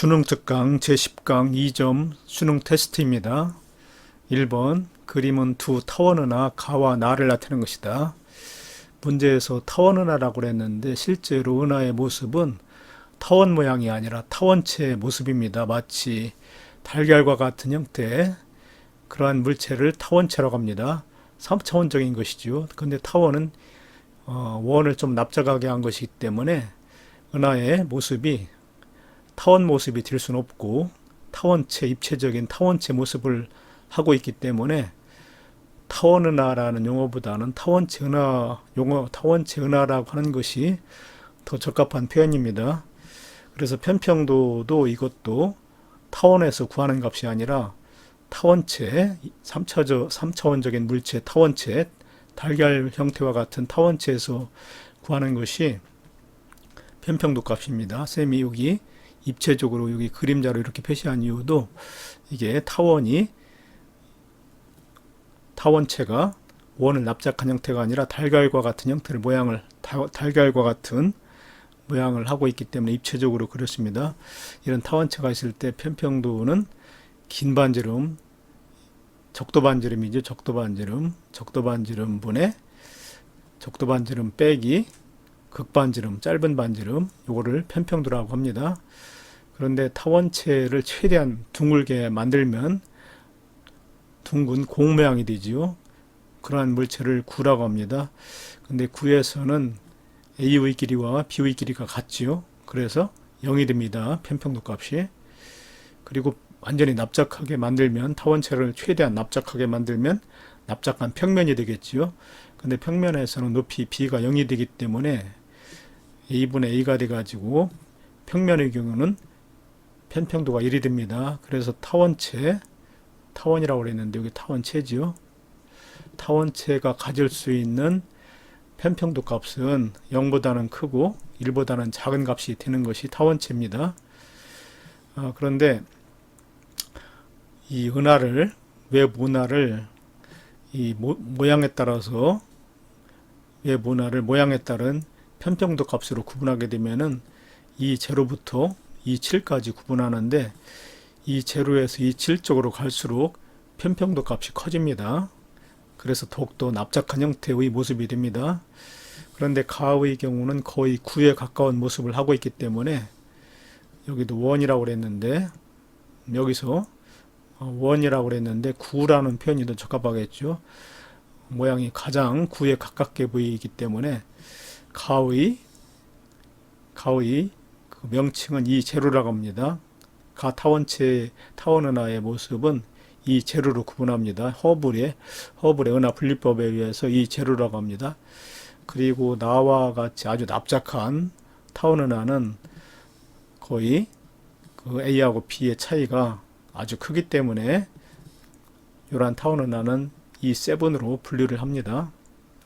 수능 특강 제10강 2점 수능 테스트입니다. 1번 그림은 두 타원은하 가와 나를 나타내는 것이다. 문제에서 타원은하라고 그랬는데 실제로 은하의 모습은 타원 모양이 아니라 타원체의 모습입니다. 마치 달걀과 같은 형태 그러한 물체를 타원체라고 합니다. 3차원적인 것이죠. 근데 타원은 원을 좀 납작하게 한 것이기 때문에 은하의 모습이 타원 모습이 될 수는 없고 타원체, 입체적인 타원체 모습을 하고 있기 때문에 타원은하라는 용어보다는 타원체 은하라고 하는 것이 더 적합한 표현입니다. 그래서 편평도도 이것도 타원에서 구하는 값이 아니라 타원체, 3차원적인 물체 타원체, 달걀 형태와 같은 타원체에서 구하는 것이 편평도 값입니다. 쌤이 여기 입체적으로 여기 그림자로 이렇게 표시한 이유도 이게 타원체가 원을 납작한 형태가 아니라 달걀과 같은 모양을 하고 있기 때문에 입체적으로 그렇습니다. 이런 타원체가 있을 때 편평도는 긴 반지름, 적도반지름이죠. 적도반지름 분의 적도반지름 빼기 극반지름, 짧은 반지름, 요거를 편평도라고 합니다. 그런데 타원체를 최대한 둥글게 만들면 둥근 공 모양이 되지요. 그러한 물체를 구라고 합니다. 근데 구에서는 A의 길이와 B의 길이가 같지요. 그래서 0이 됩니다. 편평도 값이. 그리고 완전히 납작하게 만들면 타원체를 최대한 납작하게 만들면 납작한 평면이 되겠지요. 근데 평면에서는 높이 B가 0이 되기 때문에 A분의 A가 돼가지고 평면의 경우는 편평도가 1이 됩니다. 그래서 타원이라고 그랬는데 여기 타원체지요. 타원체가 가질 수 있는 편평도 값은 0보다는 크고 1보다는 작은 값이 되는 것이 타원체입니다. 그런데 이 외부 은하를 이 모양에 따른 편평도 값으로 구분하게 되면은 이 제로부터 이 7까지 구분하는데 이 제로에서 이 7 쪽으로 갈수록 편평도 값이 커집니다. 그래서 더욱더 납작한 형태의 모습이 됩니다. 그런데 가의 경우는 거의 9에 가까운 모습을 하고 있기 때문에 여기도 원이라고 그랬는데 여기서 원이라고 그랬는데 9라는 표현이 더 적합하겠죠. 모양이 가장 9에 가깝게 보이기 때문에 가의 그 명칭은 이 제로라고 합니다. 타원은하의 모습은 이 제로로 구분합니다. 허블의 은하 분리법에 의해서 이 제로라고 합니다. 그리고 나와 같이 아주 납작한 타원은하는 거의 그 A하고 B의 차이가 아주 크기 때문에 이러한 타원은하는 이 7으로 분류를 합니다.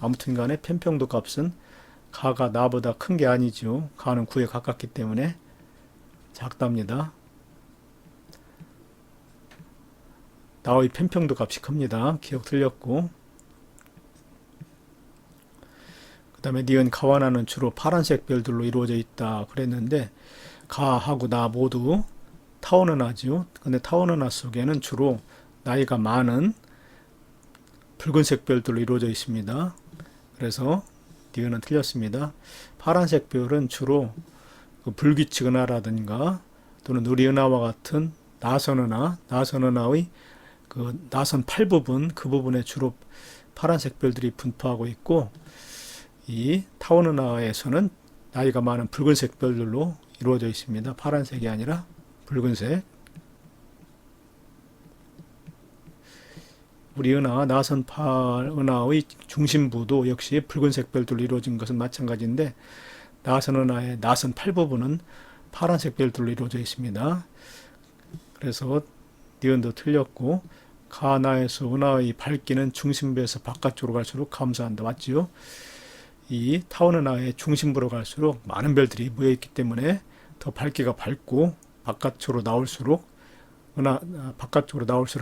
아무튼 간에 편평도 값은 가가 나보다 큰 게 아니죠. 가는 9에 가깝기 때문에 작답니다. 나의 편평도 값이 큽니다. 기억 틀렸고. 그 다음에 니은 가와 나는 주로 파란색 별들로 이루어져 있다 그랬는데 가하고 나 모두 타원은하죠. 근데 타원은하 속에는 주로 나이가 많은 붉은색 별들로 이루어져 있습니다. 그래서 니은은 틀렸습니다. 파란색 별은 주로 그 불규칙 은하라든가 또는 누리은하와 같은 나선은하의 그 나선 8부분 그 부분에 주로 파란색 별들이 분포하고 있고 이 타원은하에서는 나이가 많은 붉은색 별들로 이루어져 있습니다. 파란색이 아니라 붉은색. 우리 나선 8은하의 중심부도 역시 붉은색 별들로 이루어진 것은 마찬가지인데 나선은하의 나선 8부분은 파란색 별들로 이루어져 있습니다. 그래서 니은도 틀렸고 가나에서 은하의 밝기는 중심부에서 바깥쪽으로 갈수록 감소한다. 맞지요? 이 타원은하의 중심부로 갈수록 많은 별들이 모여있기 때문에 더 밝기가 밝고 바깥쪽으로 나올수록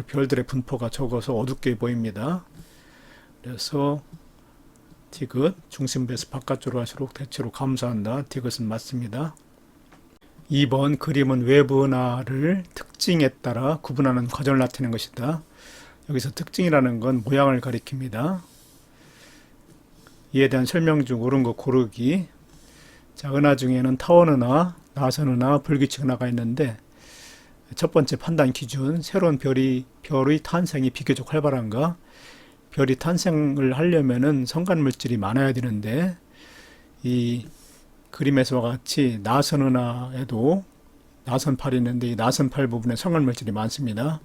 별들의 분포가 적어서 어둡게 보입니다. 그래서 디귿 중심부에서 바깥쪽으로 갈수록 대체로 감소한다. 디귿은 맞습니다. 2번 그림은 외부 은하를 특징에 따라 구분하는 과정을 나타내는 것이다. 여기서 특징이라는 건 모양을 가리킵니다. 이에 대한 설명 중 옳은 거 고르기. 자, 은하 중에는 타원 은하, 나선 은하, 불규칙 은하가 있는데 첫 번째 판단 기준, 새로운 별의 탄생이 비교적 활발한가? 별이 탄생을 하려면은 성간 물질이 많아야 되는데 이 그림에서와 같이 나선 은하에도 나선팔이 있는데 이 나선팔 부분에 성간 물질이 많습니다.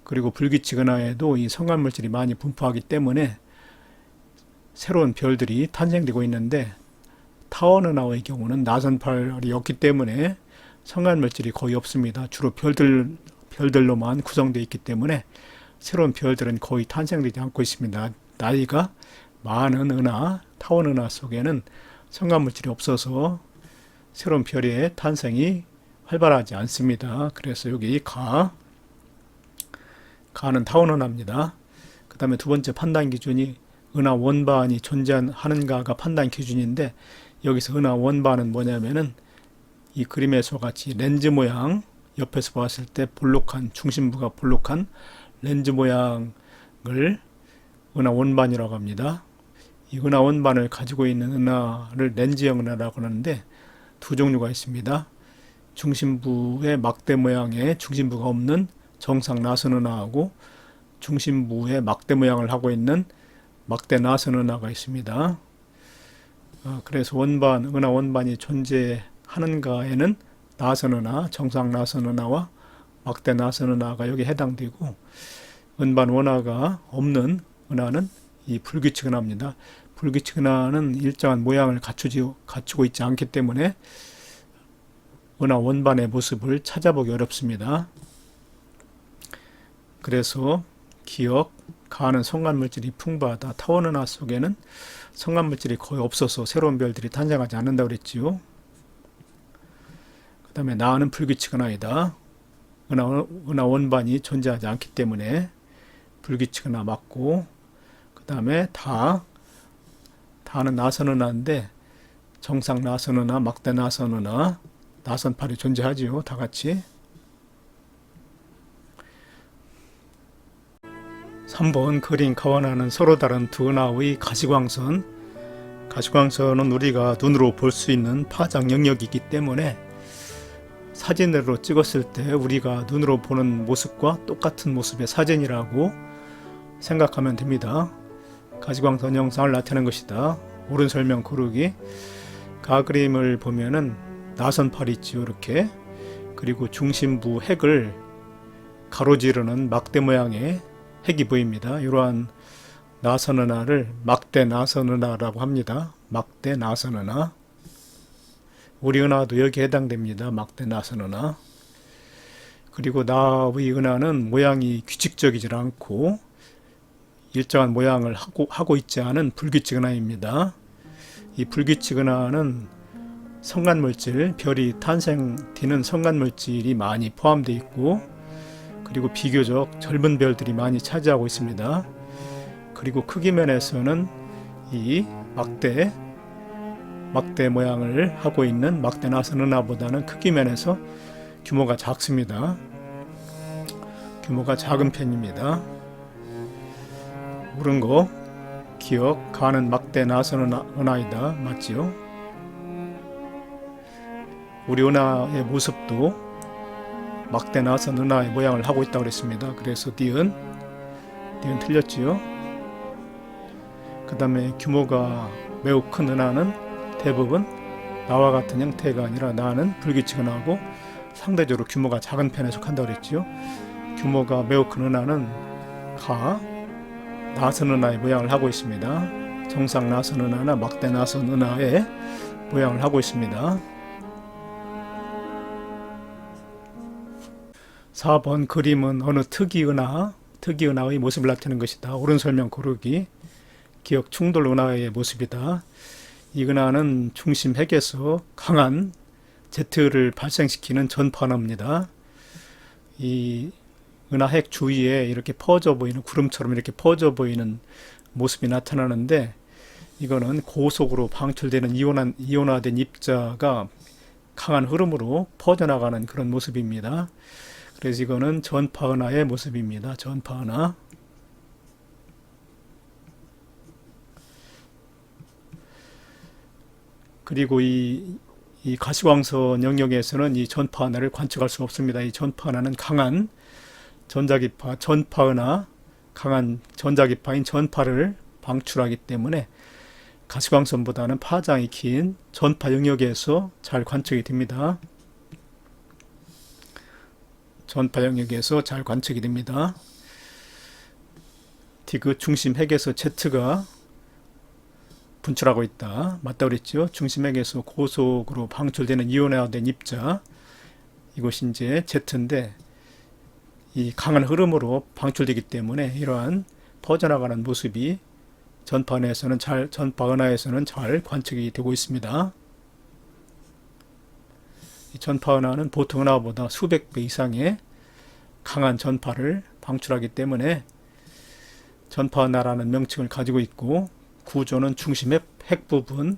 그리고 불규칙 은하에도 이 성간 물질이 많이 분포하기 때문에 새로운 별들이 탄생되고 있는데 타원 은하의 경우는 나선팔이 없기 때문에 성간 물질이 거의 없습니다. 주로 별들로만 구성되어 있기 때문에 새로운 별들은 거의 탄생되지 않고 있습니다. 나이가 많은 은하, 타원 은하 속에는 성간 물질이 없어서 새로운 별의 탄생이 활발하지 않습니다. 그래서 여기 가는 타원 은하입니다. 그 다음에 두 번째 판단 기준이 은하 원반이 존재하는가가 판단 기준인데 여기서 은하 원반은 뭐냐면은 이 그림에서 같이 렌즈 모양, 옆에서 봤을 때 중심부가 볼록한 렌즈 모양을 은하 원반이라고 합니다. 이 은하 원반을 가지고 있는 은하를 렌즈형 은하라고 하는데 두 종류가 있습니다. 중심부에 막대 모양의 중심부가 없는 정상 나선 은하하고 중심부에 막대 모양을 하고 있는 막대 나선 은하가 있습니다. 그래서 은하 원반이 존재하는가에는 나선 은하, 정상 나선 은하와 막대 나선 은하가 여기 해당되고 은반 원하가 없는 은하는 이 불규칙 은하입니다. 불규칙 은하는 일정한 모양을 갖추고 있지 않기 때문에 은하 원반의 모습을 찾아보기 어렵습니다. 그래서 가는 성간 물질이 풍부하다. 타원 은하 속에는 성간 물질이 거의 없어서 새로운 별들이 탄생하지 않는다고 그랬지요. 그 다음에 나는 불규칙 은하이다. 은하 원반이 존재하지 않기 때문에 불규칙 은하 맞고, 그 다음에 다는 나선 은하인데 정상 나선 은하, 막대 나선 은하, 나선팔이 존재하지요. 다 같이. 3번 그린 가원하는 서로 다른 두 은하의 가시광선. 가시광선은 우리가 눈으로 볼 수 있는 파장 영역이기 때문에 사진으로 찍었을 때 우리가 눈으로 보는 모습과 똑같은 모습의 사진이라고 생각하면 됩니다. 가시광선 영상을 나타내는 것이다. 옳은 설명 고르기. 가그림을 보면은 나선팔이 있지요. 이렇게. 그리고 중심부 핵을 가로지르는 막대 모양의 핵이 보입니다. 이러한 나선 은하를 막대 나선 은하라고 합니다. 막대 나선 은하. 우리 은하도 여기에 해당됩니다. 막대 나선 은하. 그리고 나의 은하는 모양이 규칙적이지 않고 일정한 모양을 하고 있지 않은 불규칙 은하입니다. 이 불규칙 은하는 성간물질, 별이 탄생되는 성간물질이 많이 포함되어 있고 그리고 비교적 젊은 별들이 많이 차지하고 있습니다. 그리고 크기 면에서는 이 막대 모양을 하고 있는 막대 나선 은하보다는 크기 면에서 규모가 작습니다. 규모가 작은 편입니다. 옳은 거 가는 막대 나선 은하이다. 맞지요? 우리 은하의 모습도 막대 나선 은하의 모양을 하고 있다고 그랬습니다. 그래서 니은 틀렸지요. 그 다음에 규모가 매우 큰 은하는 대부분 나와 같은 형태가 아니라 나는 불규칙 은하고 상대적으로 규모가 작은 편에 속한다고 그랬지요. 규모가 매우 큰 은하는 나선 은하의 모양을 하고 있습니다. 정상 나선 은하나 막대 나선 은하의 모양을 하고 있습니다. 4번 그림은 어느 특이 은하의 모습을 나타내는 것이다. 옳은 설명 고르기. 기억 충돌 은하의 모습이다. 이 은하는 중심 핵에서 강한 Z를 발생시키는 전파 은하입니다. 이 은하 핵 주위에 이렇게 퍼져 보이는 구름처럼 이렇게 퍼져 보이는 모습이 나타나는데 이거는 고속으로 방출되는 이온화된 입자가 강한 흐름으로 퍼져나가는 그런 모습입니다. 그래서 이거는 전파 은하의 모습입니다. 전파 은하. 그리고 이 가시광선 영역에서는 이 전파 은하를 관측할 수 없습니다. 이 전파 은하는 강한 전자기파, 전파 은하, 강한 전자기파인 전파를 방출하기 때문에 가시광선보다는 파장이 긴 전파 영역에서 잘 관측이 됩니다. 전파 영역에서 잘 관측이 됩니다. 디귿 중심 핵에서 Z가 분출하고 있다. 맞다 그랬죠? 중심 핵에서 고속으로 방출되는 이온화된 입자, 이것이 이제 Z인데 이 강한 흐름으로 방출되기 때문에 이러한 퍼져나가는 모습이 전파 은하에서는 잘 관측이 되고 있습니다. 이 전파 은하는 보통 은하보다 수백 배 이상의 강한 전파를 방출하기 때문에 전파 은하라는 명칭을 가지고 있고, 구조는 중심 핵 부분,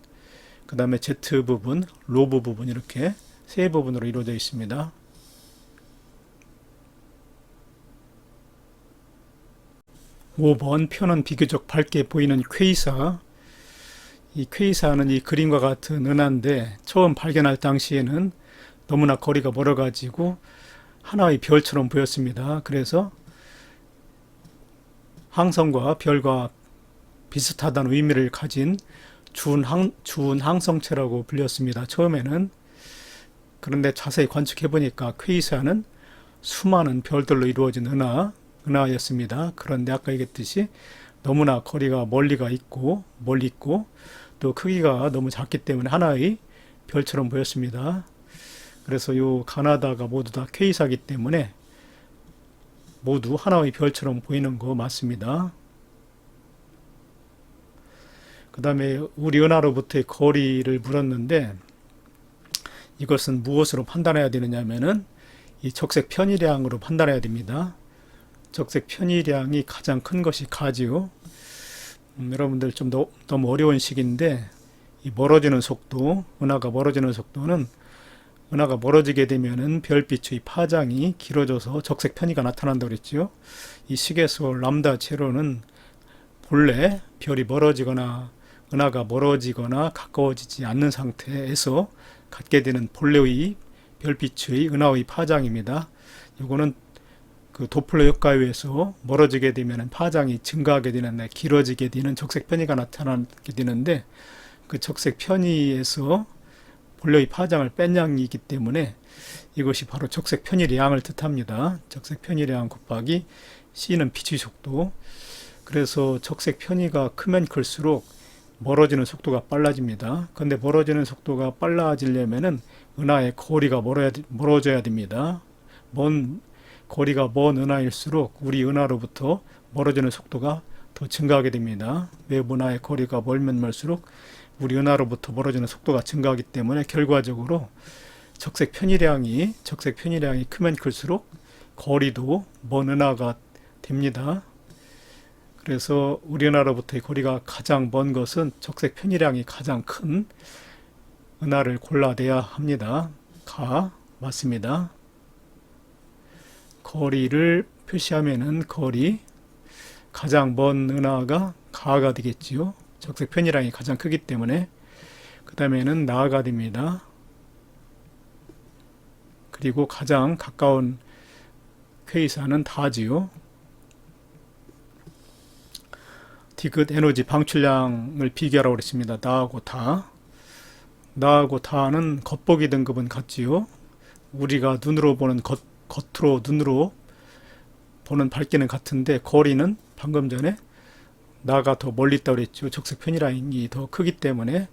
그 다음에 Z 부분, 로브 부분, 이렇게 세 부분으로 이루어져 있습니다. (5번) 표는 비교적 밝게 보이는 퀘이사. 이 퀘이사는 이 그림과 같은 은하인데 처음 발견할 당시에는 너무나 거리가 멀어가지고 하나의 별처럼 보였습니다. 그래서 항성과 별과 비슷하다는 의미를 가진 준항성체라고 불렸습니다. 처음에는. 그런데 자세히 관측해 보니까 퀘이사는 수많은 별들로 이루어진 은하였습니다. 그런데 아까 얘기했듯이 너무나 거리가 멀리 있고 또 크기가 너무 작기 때문에 하나의 별처럼 보였습니다. 그래서 요 가나다가 모두 다 퀘이사이기 때문에 모두 하나의 별처럼 보이는 거 맞습니다. 그 다음에 우리 은하로부터의 거리를 물었는데 이것은 무엇으로 판단해야 되느냐면은 이 적색 편의량으로 판단해야 됩니다. 적색 편의량이 가장 큰 것이 가지요. 여러분들 좀 너무 어려운 식인데 이 멀어지는 속도, 은하가 멀어지는 속도는 은하가 멀어지게 되면은 별빛의 파장이 길어져서 적색 편의가 나타난다고 그랬죠. 이 식에서 람다 제로는 본래 별이 멀어지거나 은하가 멀어지거나 가까워지지 않는 상태에서 갖게 되는 본래의 별빛의 은하의 파장입니다. 이거는 그 도플러 효과에 의해서 멀어지게 되면 파장이 증가하게 되는데 길어지게 되는 적색 편의가 나타나게 되는데 그 적색 편의에서 본래의 파장을 뺀 양이기 때문에 이것이 바로 적색 편의량을 뜻합니다. 적색 편의량 곱하기 C는 빛의 속도. 그래서 적색 편의가 크면 클수록 멀어지는 속도가 빨라집니다. 그런데 멀어지는 속도가 빨라지려면은 은하의 거리가 멀어져야 됩니다. 거리가 먼 은하일수록 우리 은하로부터 멀어지는 속도가 더 증가하게 됩니다. 외부 은하의 거리가 멀면 멀수록 우리 은하로부터 멀어지는 속도가 증가하기 때문에 결과적으로 적색 편의량이 크면 클수록 거리도 먼 은하가 됩니다. 그래서 우리 은하로부터의 거리가 가장 먼 것은 적색 편의량이 가장 큰 은하를 골라내야 합니다. 맞습니다. 거리를 표시하면은 가장 먼 은하가 가가 되겠지요. 적색 편의량이 가장 크기 때문에. 그 다음에는 나가 됩니다. 그리고 가장 가까운 퀘이사는 다지요. 디귿 에너지 방출량을 비교하라고 그랬습니다. 나하고 다는 겉보기 등급은 같지요. 우리가 눈으로 보는 겉으로 눈으로 보는 밝기는 같은데 거리는 방금 전에 나가 더 멀리 있다고 그랬죠. 적색 편의량이 더 크기 때문에.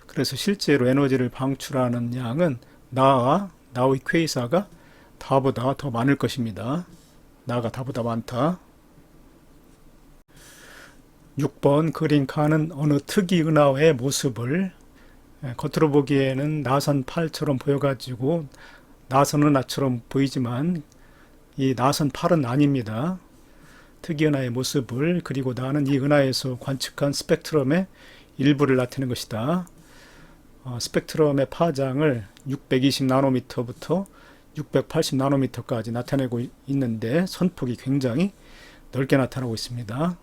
그래서 실제로 에너지를 방출하는 양은 나의 퀘이사가 다보다 더 많을 것입니다. 나가 다보다 많다. 6번 그린카는 어느 특이 은하의 모습을, 겉으로 보기에는 나선 팔처럼 보여가지고 나선 은하처럼 보이지만 이 나선 팔은 아닙니다. 특이 은하의 모습을, 그리고 나는 이 은하에서 관측한 스펙트럼의 일부를 나타내는 것이다. 스펙트럼의 파장을 620나노미터부터 680나노미터까지 나타내고 있는데 선폭이 굉장히 넓게 나타나고 있습니다.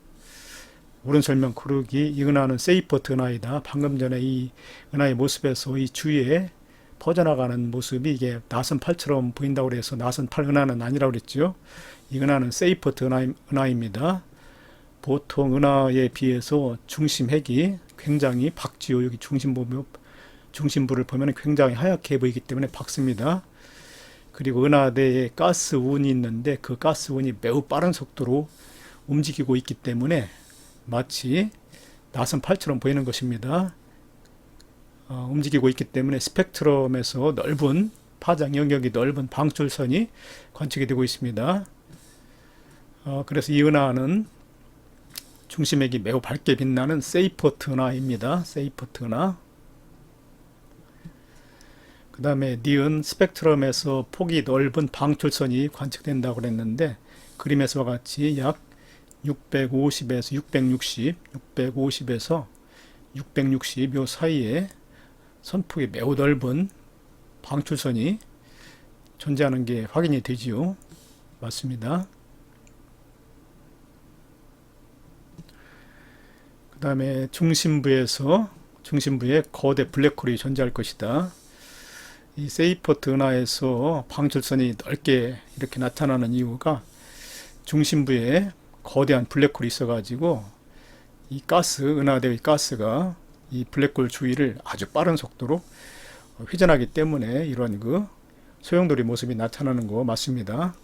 옳은 설명 고르기. 이 은하는 세이퍼트 은하이다. 방금 전에 이 은하의 모습에서 이 주위에 퍼져나가는 모습이 이게 나선팔처럼 보인다고 그래서 나선팔 은하는 아니라고 그랬죠. 이 은하는 세이퍼트 은하입니다. 보통 은하에 비해서 중심 핵이 굉장히 밝지요. 여기 중심부를 보면 굉장히 하얗게 보이기 때문에 밝습니다. 그리고 은하대에 가스운이 있는데 그 가스운이 매우 빠른 속도로 움직이고 있기 때문에 마치 나선팔처럼 보이는 것입니다. 움직이고 있기 때문에 스펙트럼에서 넓은 파장 영역이 넓은 방출선이 관측이 되고 있습니다. 그래서 이 은하는 중심핵이 매우 밝게 빛나는 세이퍼트 은하입니다. 세이퍼트 은하. 그 다음에 니은 스펙트럼에서 폭이 넓은 방출선이 관측된다고 그랬는데 그림에서와 같이 약 650에서 650에서 660 요 사이에 선폭이 매우 넓은 방출선이 존재하는 게 확인이 되지요. 맞습니다. 그 다음에 중심부에 거대 블랙홀이 존재할 것이다. 이 세이퍼트 은하에서 방출선이 넓게 이렇게 나타나는 이유가 중심부에 거대한 블랙홀이 있어가지고 이 은하대의 가스가 이 블랙홀 주위를 아주 빠른 속도로 회전하기 때문에 이런 소용돌이 모습이 나타나는 거 맞습니다.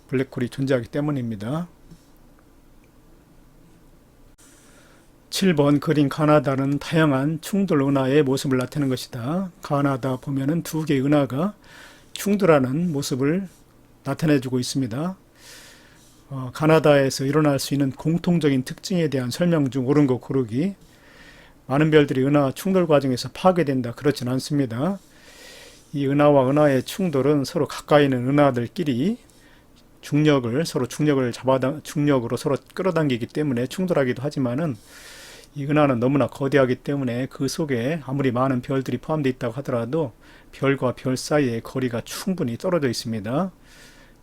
블랙홀이 존재하기 때문입니다. 7번 그린 가나다는 다양한 충돌 은하의 모습을 나타내는 것이다. 가나다 보면은 두 개의 은하가 충돌하는 모습을 나타내주고 있습니다. 가나다에서 일어날 수 있는 공통적인 특징에 대한 설명 중 옳은 거 고르기. 많은 별들이 은하 충돌 과정에서 파괴된다. 그렇진 않습니다. 이 은하와 은하의 충돌은 서로 가까이 있는 은하들끼리 중력으로 서로 끌어당기기 때문에 충돌하기도 하지만은 이 은하는 너무나 거대하기 때문에 그 속에 아무리 많은 별들이 포함되어 있다고 하더라도 별과 별 사이의 거리가 충분히 떨어져 있습니다.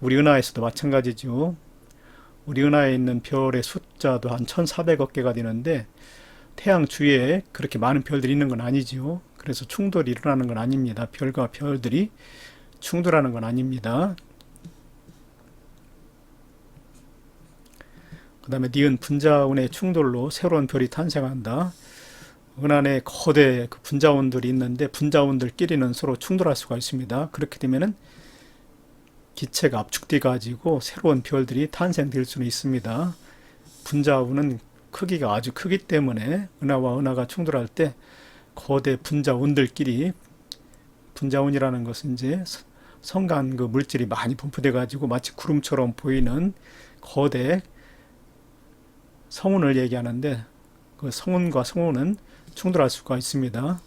우리 은하에서도 마찬가지죠. 우리 은하에 있는 별의 숫자도 한 1400억 개가 되는데 태양 주위에 그렇게 많은 별들이 있는 건 아니지요. 그래서 충돌이 일어나는 건 아닙니다. 별과 별들이 충돌하는 건 아닙니다. 그 다음에 니은 분자운의 충돌로 새로운 별이 탄생한다. 은하 내 거대 분자운들이 있는데 분자운들끼리는 서로 충돌할 수가 있습니다. 그렇게 되면은 기체가 압축돼 가지고 새로운 별들이 탄생될 수는 있습니다. 분자운은 크기가 아주 크기 때문에 은하와 은하가 충돌할 때 거대 분자운들끼리 분자운이라는 것은 이제 성간 물질이 많이 분포돼 가지고 마치 구름처럼 보이는 거대 성운을 얘기하는데 그 성운과 성운은 충돌할 수가 있습니다.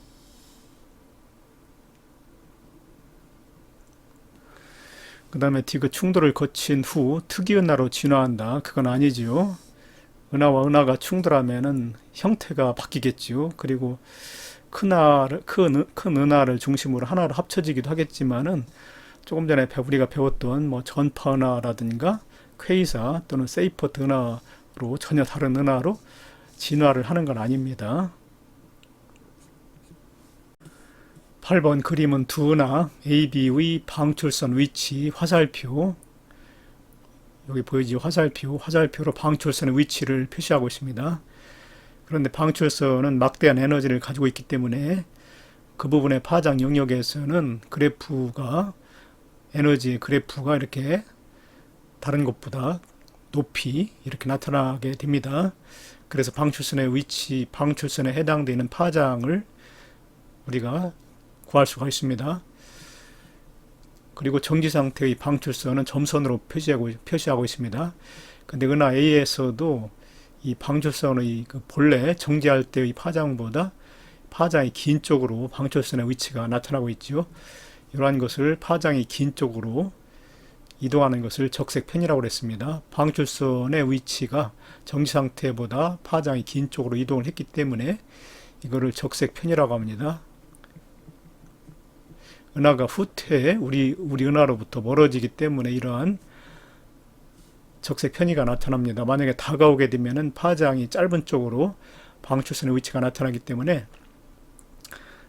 그 다음에 디귿 충돌을 거친 후 특이은하로 진화한다. 그건 아니지요. 은하와 은하가 충돌하면은 형태가 바뀌겠지요. 그리고 큰 은하를 중심으로 하나로 합쳐지기도 하겠지만은 조금 전에 우리가 배웠던 전파 은하라든가 퀘이사 또는 세이퍼트 은하로 전혀 다른 은하로 진화를 하는 건 아닙니다. 8번 그림은 두 은하 AB의 방출선 위치 화살표, 여기 보이죠? 화살표로 방출선의 위치를 표시하고 있습니다. 그런데 방출선은 막대한 에너지를 가지고 있기 때문에 그 부분의 파장 영역에서는 에너지 그래프가 이렇게 다른 것보다 높이 이렇게 나타나게 됩니다. 그래서 방출선의 위치, 방출선에 해당되는 파장을 우리가 구할 수가 있습니다. 그리고 정지 상태의 방출선은 점선으로 표시하고 있습니다. 근데 은하 A에서도 이 방출선의 본래 정지할 때의 파장보다 파장이 긴 쪽으로 방출선의 위치가 나타나고 있죠. 이러한 것을 파장이 긴 쪽으로 이동하는 것을 적색 편이라고 했습니다. 방출선의 위치가 정지 상태보다 파장이 긴 쪽으로 이동을 했기 때문에 이거를 적색 편이라고 합니다. 은하가 후퇴 우리 은하로부터 멀어지기 때문에 이러한 적색 편의가 나타납니다. 만약에 다가오게 되면은 파장이 짧은 쪽으로 방출선의 위치가 나타나기 때문에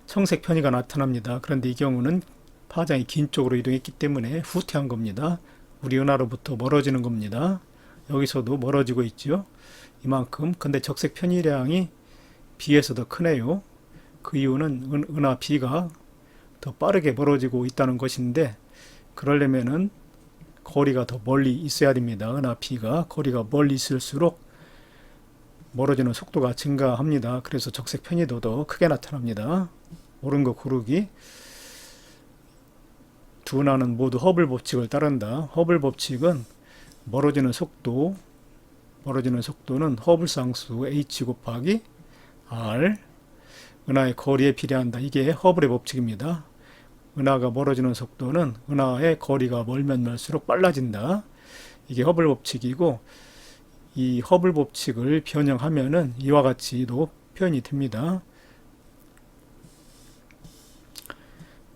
청색 편의가 나타납니다. 그런데 이 경우는 파장이 긴 쪽으로 이동했기 때문에 후퇴한 겁니다. 우리 은하로부터 멀어지는 겁니다. 여기서도 멀어지고 있죠. 이만큼. 근데 적색 편의량이 B에서 더 크네요. 그 이유는 은하 B가 더 빠르게 멀어지고 있다는 것인데, 그러려면은 거리가 더 멀리 있어야 됩니다. 은하 B가 거리가 멀리 있을수록 멀어지는 속도가 증가합니다. 그래서 적색 편의도 더 크게 나타납니다. 옳은 거 고르기. 두 은하는 모두 허블 법칙을 따른다. 허블 법칙은 멀어지는 속도는 허블 상수 h 곱하기 r 은하의 거리에 비례한다. 이게 허블의 법칙입니다. 은하가 멀어지는 속도는 은하의 거리가 멀면 멀수록 빨라진다. 이게 허블 법칙이고, 이 허블 법칙을 변형하면은 이와 같이도 표현이 됩니다.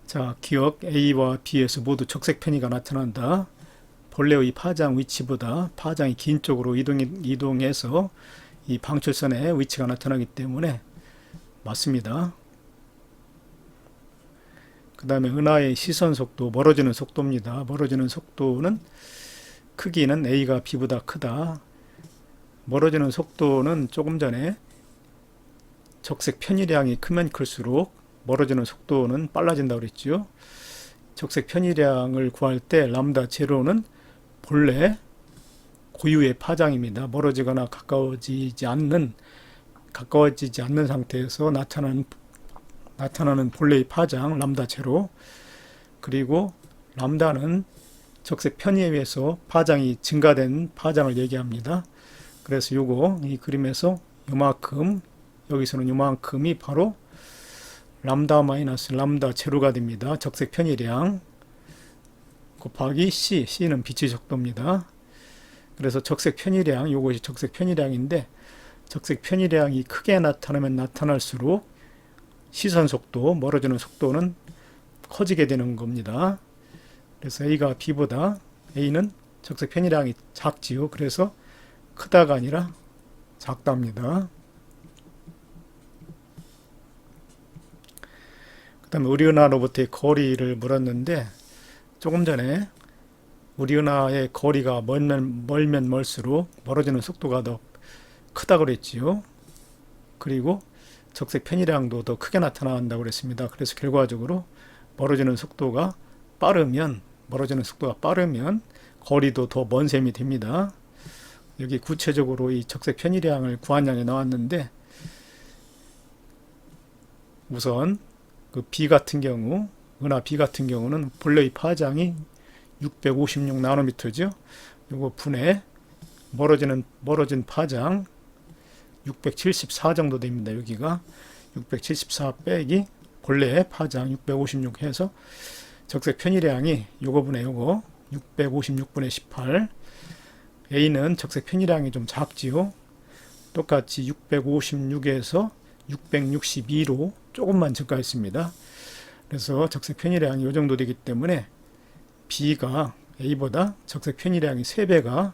자, 기억 A와 B에서 모두 적색 편의가 나타난다. 본래의 파장 위치보다 파장이 긴 쪽으로 이동해서 이 방출선의 위치가 나타나기 때문에 맞습니다. 그 다음에 은하의 시선 속도, 멀어지는 속도입니다. 멀어지는 속도는 크기는 A가 B보다 크다. 멀어지는 속도는 조금 전에 적색 편의량이 크면 클수록 멀어지는 속도는 빨라진다고 그랬죠. 적색 편의량을 구할 때 람다 제로는 본래 고유의 파장입니다. 멀어지거나 가까워지지 않는 상태에서 나타나는 본래의 파장 람다 제로. 그리고 람다는 적색 편의에 의해서 파장이 증가된 파장을 얘기합니다. 그래서 이 그림에서 요만큼, 여기서는 요만큼이 바로 람다 마이너스 람다 제로가 됩니다. 적색 편의량 곱하기 C는 빛의 속도입니다. 그래서 적색 편의량, 이것이 적색 편의량인데, 적색 편의량이 크게 나타나면 나타날수록 시선 속도, 멀어지는 속도는 커지게 되는 겁니다. 그래서 A가 B보다, A는 적색 편의량이 작지요. 그래서 크다가 아니라 작답니다. 그 다음에 우리 은하로부터의 거리를 물었는데, 조금 전에 우리 은하의 거리가 멀면 멀수록 멀어지는 속도가 더 크다고 그랬지요. 그리고 적색 편의량도 더 크게 나타난다고 그랬습니다. 그래서 결과적으로 멀어지는 속도가 빠르면 거리도 더 먼 셈이 됩니다. 여기 구체적으로 이 적색 편의량을 구한 양이 나왔는데, 우선 그 B 같은 경우, 은하 B 같은 경우는 본래의 파장이 656 나노미터죠. 요거 분해 멀어진 파장 674 정도 됩니다. 여기가 674 빼기 본래의 파장 656 해서 적색 편의량이 요거 분해 요거 656분의 18. A는 적색 편의량이 좀 작지요. 똑같이 656에서 662로 조금만 증가했습니다. 그래서 적색 편의량이 이 정도 되기 때문에 B가 A보다 적색 편의량이 3배가,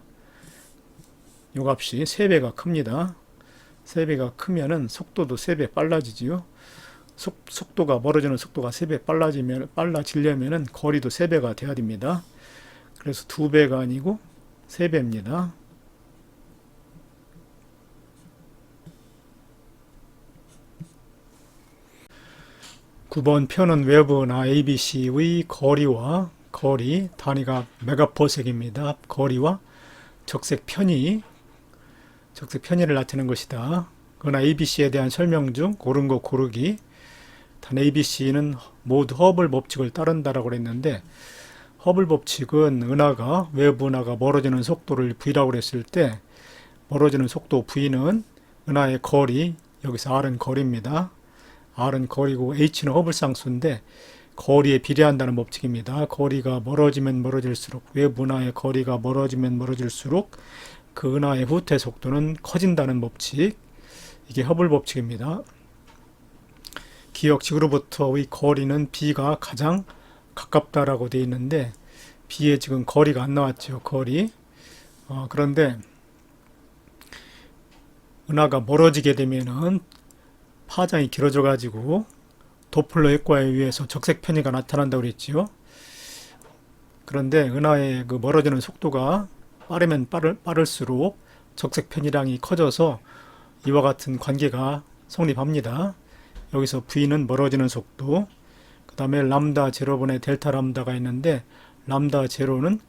요 값이 3배가 큽니다. 3배가 크면은 속도도 3배 빨라지지요. 멀어지는 속도가 3배 빨라지려면은 거리도 3배가 돼야 됩니다. 그래서 2배가 아니고 3배입니다. (9번) 표는 외부 은하 ABC의 거리 단위가 메가퍼섹입니다. 거리와 적색 편의를 나타내는 것이다. 은하 ABC에 대한 설명 중 옳은 거 고르기. 단 ABC는 모두 허블 법칙을 따른다라고 그랬는데, 허블 법칙은 외부 은하가 멀어지는 속도를 V라고 그랬을 때, 멀어지는 속도 V는 은하의 거리, 여기서 R은 거리입니다. R은 거리고 H는 허블 상수인데 거리에 비례한다는 법칙입니다. 거리가 멀어지면 멀어질수록, 외부 은하의 거리가 멀어지면 멀어질수록 그 은하의 후퇴 속도는 커진다는 법칙. 이게 허블 법칙입니다. 기억 지구로부터의 거리는 B가 가장 가깝다라고 되어 있는데 B에 지금 거리가 안 나왔죠. 거리. 그런데 은하가 멀어지게 되면은 파장이 길어져 가지고 도플러 효과에 의해서 적색 편의가 나타난다고 그랬지요. 그런데 은하의 그 멀어지는 속도가 빠르면 빠를수록 적색 편의량이 커져서 이와 같은 관계가 성립합니다. 여기서 V는 멀어지는 속도, 그 다음에 람다 제로분의 델타 람다가 있는데 람다 제로는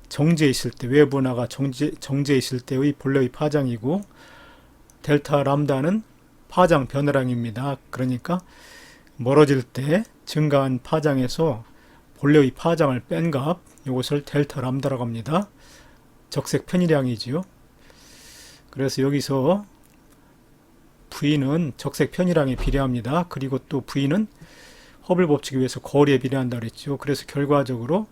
정지해 있을 때, 외부 은하가 정지해 있을 때의 본래의 파장이고 델타 람다는 파장 변화량입니다. 그러니까 멀어질 때 증가한 파장에서 본래의 파장을 뺀 값, 이것을 델타 람다라고 합니다. 적색 편의량이지요. 그래서 여기서 V는 적색 편의량에 비례합니다. 그리고 또 V는 허블 법칙에 의해서 거리에 비례한다 그랬죠. 그래서 결과적으로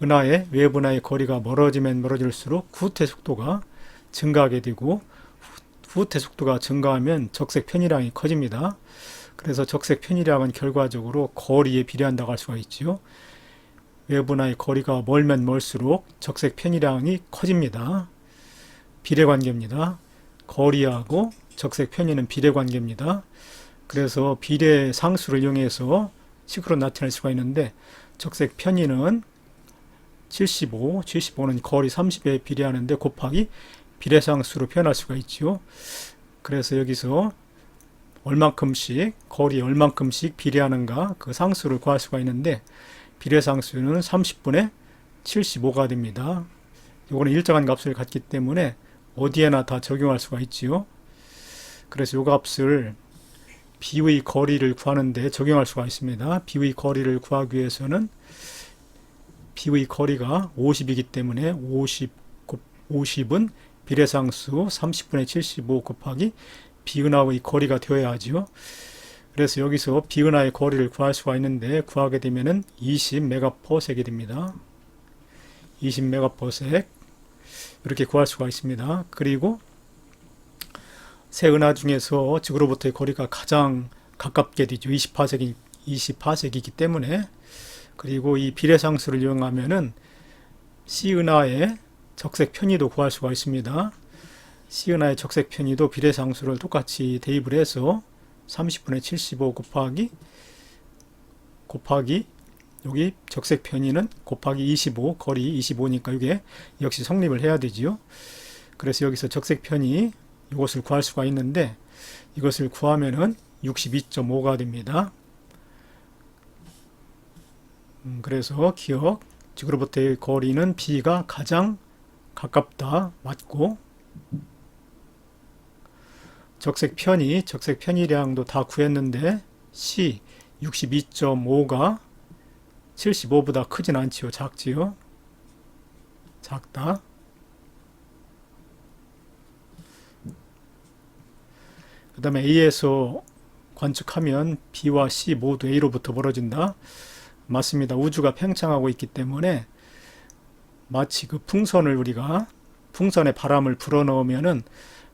은하의 외부 은하의 거리가 멀어지면 멀어질수록 후퇴 속도가 증가하게 되고 후퇴 속도가 증가하면 적색 편의량이 커집니다. 그래서 적색 편의량은 결과적으로 거리에 비례한다고 할 수가 있지요. 외부 은하의 거리가 멀면 멀수록 적색 편의량이 커집니다. 비례관계입니다. 거리하고 적색 편의는 비례관계입니다. 그래서 비례 상수를 이용해서 식으로 나타낼 수가 있는데 적색 편의는 75는 거리 30에 비례하는데 곱하기 비례상수로 표현할 수가 있죠. 그래서 여기서 얼만큼씩 거리 얼만큼씩 비례하는가 그 상수를 구할 수가 있는데 비례상수는 30분의 75가 됩니다. 이거는 일정한 값을 갖기 때문에 어디에나 다 적용할 수가 있지요. 그래서 이 값을 B의 거리를 구하는데 적용할 수가 있습니다. B의 거리를 구하기 위해서는 B의 거리가 50이기 때문에 50은 비례상수 30분의 75 곱하기 B은하의 거리가 되어야 하죠. 그래서 여기서 B은하의 거리를 구할 수가 있는데 구하게 되면은 20메가퍼섹이 됩니다. 20메가퍼섹 이렇게 구할 수가 있습니다. 그리고 세 은하 중에서 지구로부터의 거리가 가장 가깝게 되죠. 20파섹이기 때문에. 그리고 이 비례상수를 이용하면은 C은하의 적색 편의도 구할 수가 있습니다. C은하의 적색 편의도 비례상수를 똑같이 대입을 해서 30분의 75 곱하기 여기 적색 편의는 곱하기 25, 거리 25니까 이게 역시 성립을 해야 되지요. 그래서 여기서 적색 편의 이것을 구할 수가 있는데 이것을 구하면은 62.5가 됩니다. 그래서 기억, 지구로부터의 거리는 B가 가장 가깝다, 맞고 적색 편의량도 다 구했는데 C 62.5가 75보다 크진 않지요. 작지요. 작다. 그 다음에 A에서 관측하면 B와 C 모두 A로부터 멀어진다. 맞습니다. 우주가 팽창하고 있기 때문에 마치 그 우리가 풍선에 바람을 불어넣으면은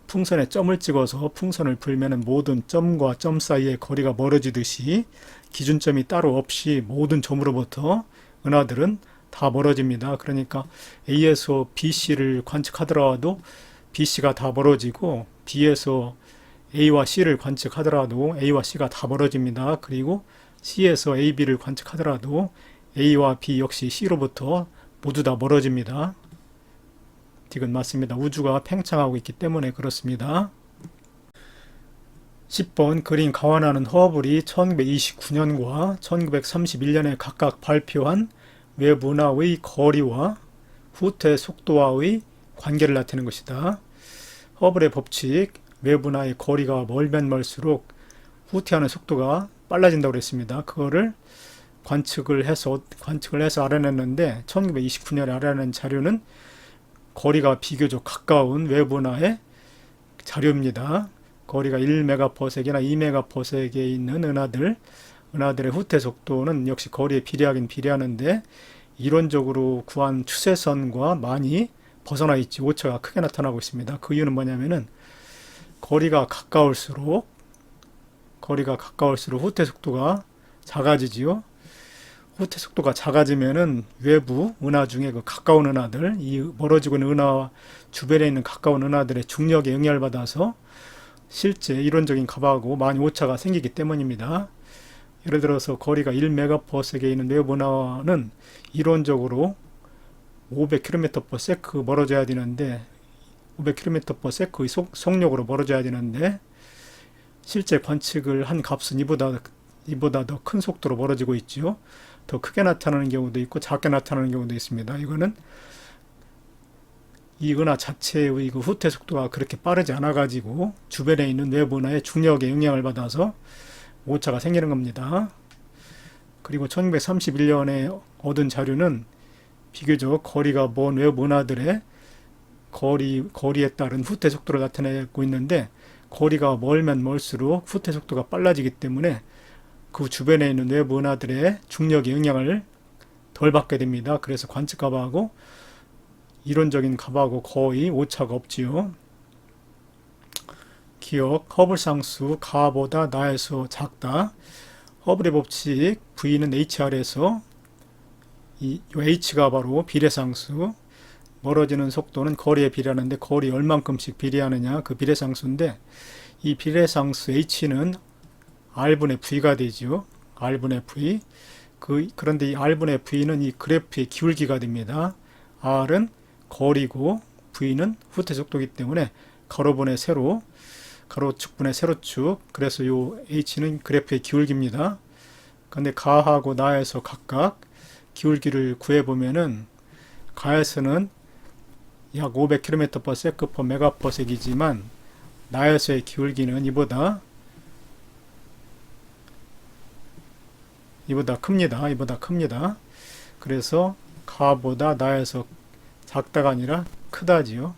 풍선에 점을 찍어서 풍선을 불면은 모든 점과 점 사이의 거리가 멀어지듯이 기준점이 따로 없이 모든 점으로부터 은하들은 다 멀어집니다. 그러니까 A에서 BC를 관측하더라도 BC가 다 멀어지고 B에서 A와 C를 관측하더라도 A와 C가 다 멀어집니다. 그리고 C에서 AB를 관측하더라도 A와 B 역시 C로부터 모두 다 멀어집니다. 딕은 맞습니다. 우주가 팽창하고 있기 때문에 그렇습니다. 10번 그린 가와나는 허블이 1929년과 1931년에 각각 발표한 외부 은하의 거리와 후퇴 속도와의 관계를 나타내는 것이다. 허블의 법칙, 외부 은하의 거리가 멀면 멀수록 후퇴하는 속도가 빨라진다고 그랬습니다. 그거를 관측을 해서 알아냈는데 1929년에 알아낸 자료는 거리가 비교적 가까운 외부 은하의 자료입니다. 거리가 1메가퍼섹이나 2메가퍼섹에 있는 은하들의 후퇴 속도는 역시 거리에 비례하긴 비례하는데 이론적으로 구한 추세선과 많이 벗어나 있지 오차가 크게 나타나고 있습니다. 그 이유는 뭐냐면은 거리가 가까울수록 후퇴 속도가 작아지지요. 후퇴 속도가 작아지면은 외부 은하 중에 그 가까운 은하들, 이 멀어지고 있는 은하와 주변에 있는 가까운 은하들의 중력에 영향을 받아서 실제 이론적인 값하고 많이 오차가 생기기 때문입니다. 예를 들어서 거리가 1메가퍼섹에 있는 외부 은하는 이론적으로 500km/s 멀어져야 되는데 500km/s의 속력으로 멀어져야 되는데 실제 관측을 한 값은 이보다 더 큰 속도로 멀어지고 있죠. 더 크게 나타나는 경우도 있고 작게 나타나는 경우도 있습니다. 이거는 이 은하 자체의 그 후퇴 속도가 그렇게 빠르지 않아 가지고 주변에 있는 외부 은하의 중력에 영향을 받아서 오차가 생기는 겁니다. 그리고 1931년에 얻은 자료는 비교적 거리가 먼 외부 은하들의 거리에 따른 후퇴 속도를 나타내고 있는데 거리가 멀면 멀수록 후퇴 속도가 빨라지기 때문에 그 주변에 있는 외부 은하들의 중력의 영향을 덜 받게 됩니다. 그래서 관측 값하고 이론적인 값하고 거의 오차가 없지요. 기억, 허블 상수 가보다 나에서 작다. 허블의 법칙 V는 HR에서 이 H가 바로 비례상수, 멀어지는 속도는 거리에 비례하는데 거리 얼만큼씩 비례하느냐 그 비례상수인데 이 비례상수 H는 R분의 V가 되죠. R분의 V. 그런데 이 R분의 V는 이 그래프의 기울기가 됩니다. R은 거리고 V는 후퇴 속도이기 때문에 가로분의 세로, 가로축분의 세로축. 그래서 요 H는 그래프의 기울기입니다. 근데 가하고 나에서 각각 기울기를 구해보면은 가에서는 약 500km/s/메가퍼섹이지만 나에서의 기울기는 이보다 큽니다. 이보다 큽니다. 그래서 가보다 나에서 작다가 아니라 크다지요.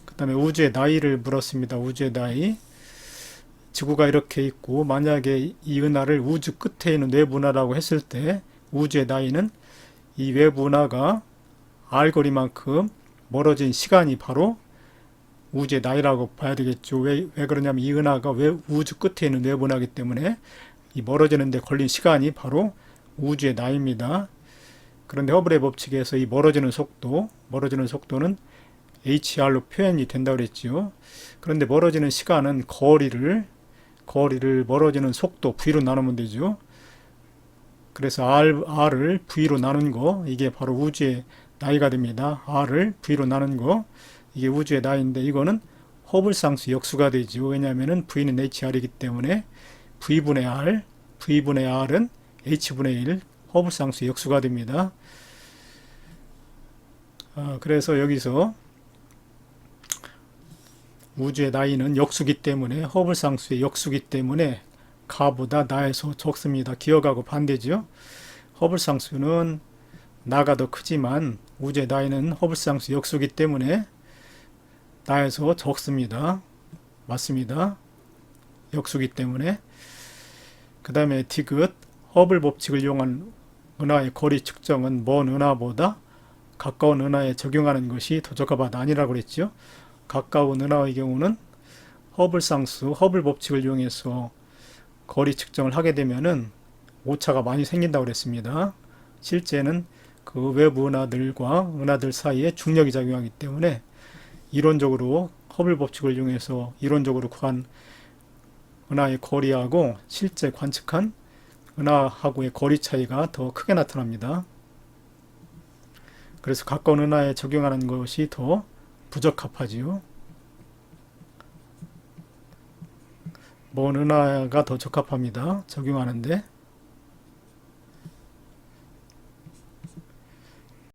그 다음에 우주의 나이를 물었습니다. 우주의 나이. 지구가 이렇게 있고 만약에 이 은하를 우주 끝에 있는 외부 은하라고 했을 때 우주의 나이는 이 외부 은하가 알거리만큼 멀어진 시간이 바로 우주의 나이라고 봐야 되겠죠. 왜 그러냐면 이 은하가 우주 끝에 있는 외부 은하이기 때문에 이 멀어지는 데 걸린 시간이 바로 우주의 나이입니다. 그런데 허블의 법칙에서 이 멀어지는 속도는 HR로 표현이 된다고 그랬지요. 그런데 멀어지는 시간은 거리를 멀어지는 속도 V로 나누면 되죠. 그래서 R을 V로 나눈 거 이게 바로 우주의 나이가 됩니다. R을 V로 나눈 거 이게 우주의 나이인데 이거는 허블상수 역수가 되죠. 왜냐하면 V는 HR이기 때문에 V분의 R은 H분의 1 허블상수 역수가 됩니다. 그래서 여기서 우주의 나이는 역수기 때문에 허블상수의 역수기 때문에 가보다 나에서 적습니다. 기억하고 반대죠. 허블상수는 나가 더 크지만 우주의 나이는 허블상수 역수기 때문에 나에서 적습니다. 맞습니다. 역수기 때문에. 그 다음에 디귿 허블 법칙을 이용한 은하의 거리 측정은 먼 은하보다 가까운 은하에 적용하는 것이 더 적합하다 아니라고 그랬죠. 가까운 은하의 경우는 허블 법칙을 이용해서 거리 측정을 하게 되면은 오차가 많이 생긴다고 그랬습니다. 실제는 그 외부 은하들 사이에 중력이 작용하기 때문에 이론적으로 허블 법칙을 이용해서 이론적으로 구한 은하의 거리하고 실제 관측한 은하하고의 거리 차이가 더 크게 나타납니다. 그래서 가까운 은하에 적용하는 것이 더 부적합하지요. 먼 은하가 더 적합합니다. 적용하는데.